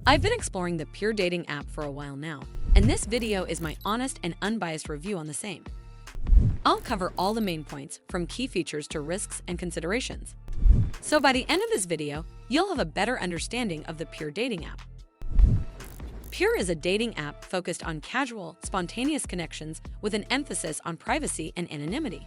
I've been exploring the Pure dating app for a while now, and this video is my honest and unbiased review on the same. I'll cover all the main points, from key features to risks and considerations. So by the end of this video, you'll have a better understanding of the Pure dating app. Pure is a dating app focused on casual, spontaneous connections with an emphasis on privacy and anonymity.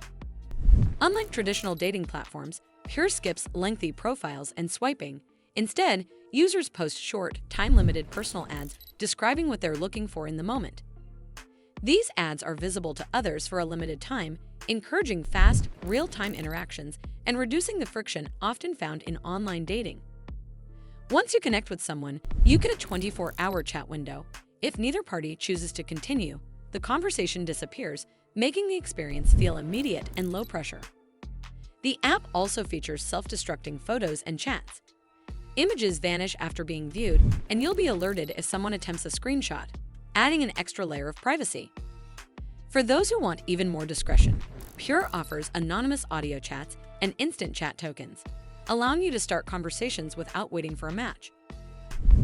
Unlike traditional dating platforms, Pure skips lengthy profiles and swiping. Instead, users post short, time-limited personal ads describing what they're looking for in the moment. These ads are visible to others for a limited time, encouraging fast, real-time interactions and reducing the friction often found in online dating. Once you connect with someone, you get a 24-hour chat window. If neither party chooses to continue, the conversation disappears, making the experience feel immediate and low pressure. The app also features self-destructing photos and chats. Images vanish after being viewed, and you'll be alerted if someone attempts a screenshot, adding an extra layer of privacy. For those who want even more discretion, Pure offers anonymous audio chats and instant chat tokens, allowing you to start conversations without waiting for a match.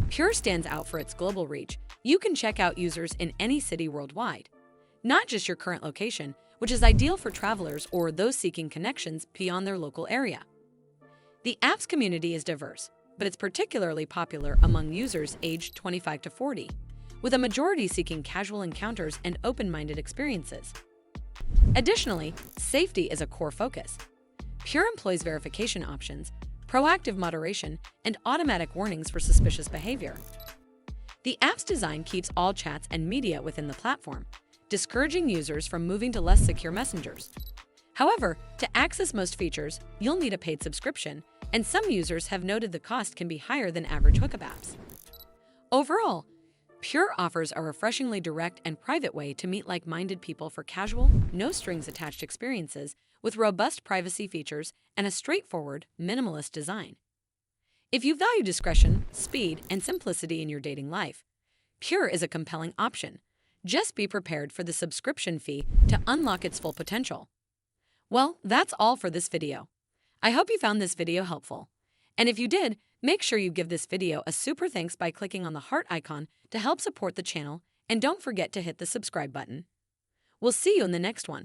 Pure stands out for its global reach. You can check out users in any city worldwide, not just your current location, which is ideal for travelers or those seeking connections beyond their local area. The app's community is diverse, but it's particularly popular among users aged 25 to 40, with a majority seeking casual encounters and open-minded experiences. Additionally, safety is a core focus. Pure employs verification options, proactive moderation, and automatic warnings for suspicious behavior. The app's design keeps all chats and media within the platform, discouraging users from moving to less secure messengers. However, to access most features, you'll need a paid subscription, and some users have noted the cost can be higher than average hookup apps. Overall, Pure offers a refreshingly direct and private way to meet like-minded people for casual, no-strings-attached experiences with robust privacy features and a straightforward, minimalist design. If you value discretion, speed, and simplicity in your dating life, Pure is a compelling option. Just be prepared for the subscription fee to unlock its full potential. Well, that's all for this video. I hope you found this video helpful. And if you did, make sure you give this video a super thanks by clicking on the heart icon to help support the channel, and don't forget to hit the subscribe button. We'll see you in the next one.